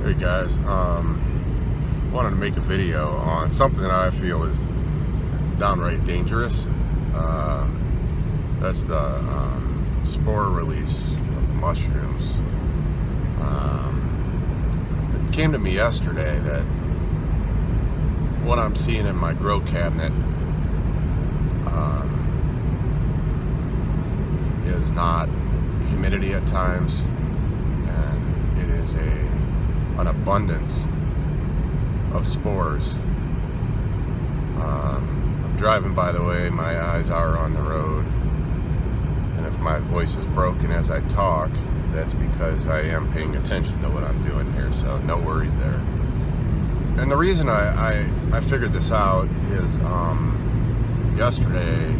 Hey guys, wanted to make a video on something that I feel is downright dangerous. That's the spore release of the mushrooms. It came to me yesterday that what I'm seeing in my grow cabinet is not humidity at times, and it is an abundance of spores. I'm driving, by the way, my eyes are on the road, and if my voice is broken as I talk, that's because I am paying attention to what I'm doing here, so no worries there. And the reason I figured this out is yesterday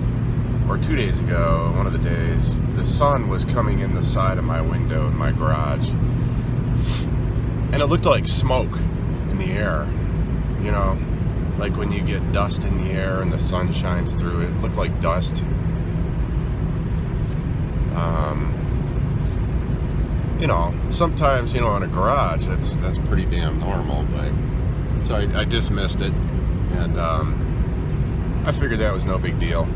or 2 days ago, one of the days, the sun was coming in the side of my window in my garage, and it looked like smoke in the air, you know, like when you get dust in the air and the sun shines through it. It looked like dust. You know, sometimes, you know, in a garage, that's pretty damn normal, but so I dismissed it, and I figured that was no big deal.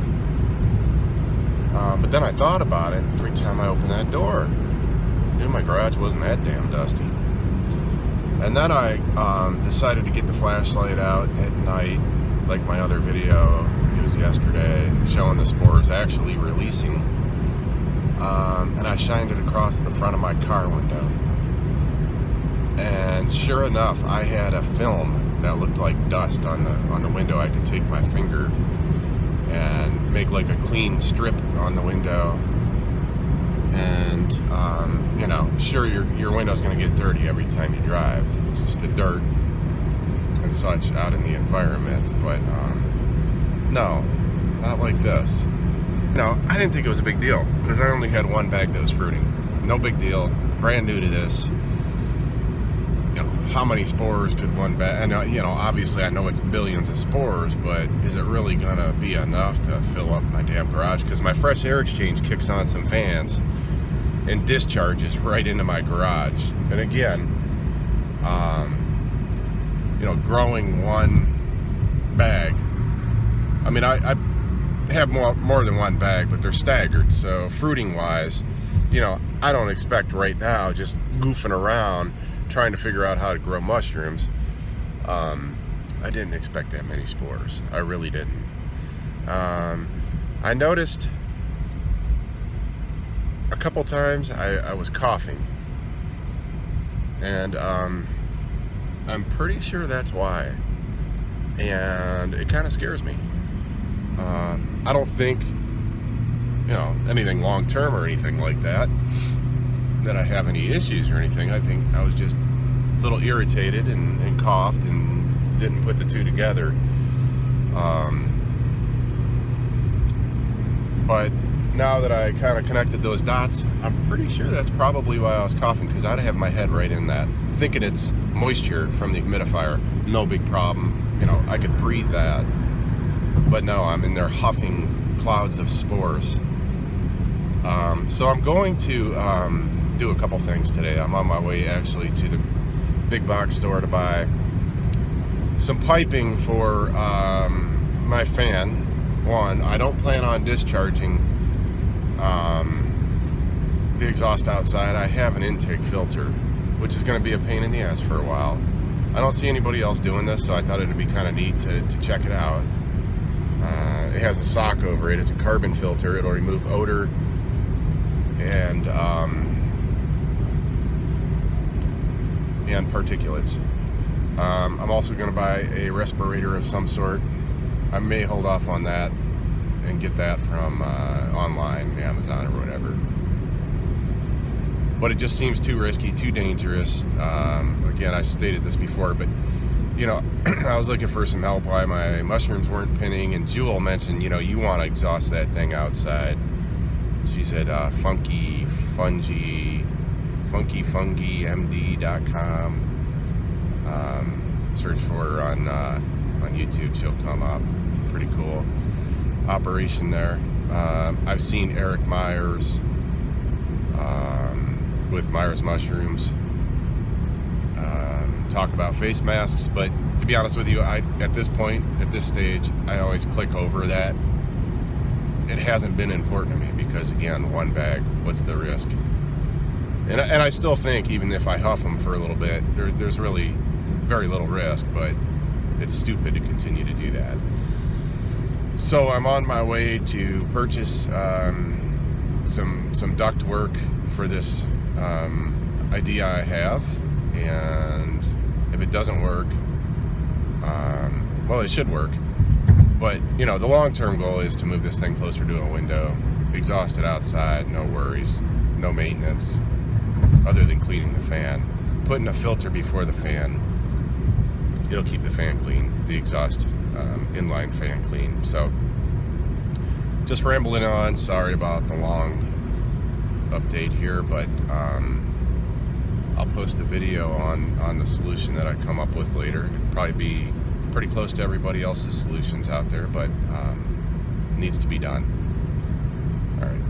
But then I thought about it every time I opened that door. My garage wasn't that damn dusty. And then I decided to get the flashlight out at night, like my other video, I think it was yesterday, showing the spores actually releasing. And I shined it across the front of my car window. And sure enough, I had a film that looked like dust on the window. I could take my finger and make like a clean strip on the window. And you know, sure, your window's going to get dirty every time you drive. It's just the dirt and such out in the environment. But no, not like this. You know, I didn't think it was a big deal because I only had one bag that was fruiting. No big deal. Brand new to this. You know, how many spores could one bag? And you know, obviously, I know it's billions of spores, but is it really gonna be enough to fill up my damn garage? Because my fresh air exchange kicks on some fans and discharges right into my garage. And again, you know, growing one bag. I mean, I have more than one bag, but they're staggered. So fruiting wise, you know, I don't expect right now, just goofing around trying to figure out how to grow mushrooms, I didn't expect that many spores. I really didn't. I noticed a couple times I was coughing, and I'm pretty sure that's why, and it kind of scares me. I don't think, you know, anything long term or anything like that I have any issues or anything. I think I was just a little irritated and coughed and didn't put the two together. But now that I kind of connected those dots, I'm pretty sure that's probably why I was coughing, because I'd have my head right in that, thinking it's moisture from the humidifier. No big problem. You know, I could breathe that. But no, I'm in there huffing clouds of spores. So I'm going to do a couple things today. I'm on my way actually to the big box store to buy some piping for my fan. One, I don't plan on discharging the exhaust outside. I have an intake filter, which is going to be a pain in the ass for a while. I don't see anybody else doing this, so I thought it would be kind of neat to check it out. It has a sock over it. It's a carbon filter. It'll remove odor and particulates. I'm also going to buy a respirator of some sort. I may hold off on that and get that from online, Amazon or whatever. But it just seems too risky, too dangerous. Again, I stated this before, but you know, I was looking for some help why my mushrooms weren't pinning, and Jewel mentioned, you know, you want to exhaust that thing outside. She said funkyfungimd.com. Search for her on YouTube, she'll come up. Pretty cool operation there. I've seen Eric Myers with Myers Mushrooms. talk about face masks, but to be honest with you, at this point, at this stage, I always click over that. It hasn't been important to me because, again, one bag, what's the risk? And I still think, even if I huff them for a little bit, there's really very little risk, but it's stupid to continue to do that. So I'm on my way to purchase some duct work for this idea I have, and if it doesn't work, well, it should work, but you know, the long-term goal is to move this thing closer to a window, exhaust it outside, no worries, no maintenance other than cleaning the fan, putting a filter before the fan. It'll keep the fan clean, the exhaust inline fan clean. So just rambling on, sorry about the long update here, but I'll post a video on the solution that I come up with later. It'll probably be pretty close to everybody else's solutions out there, but needs to be done. All right.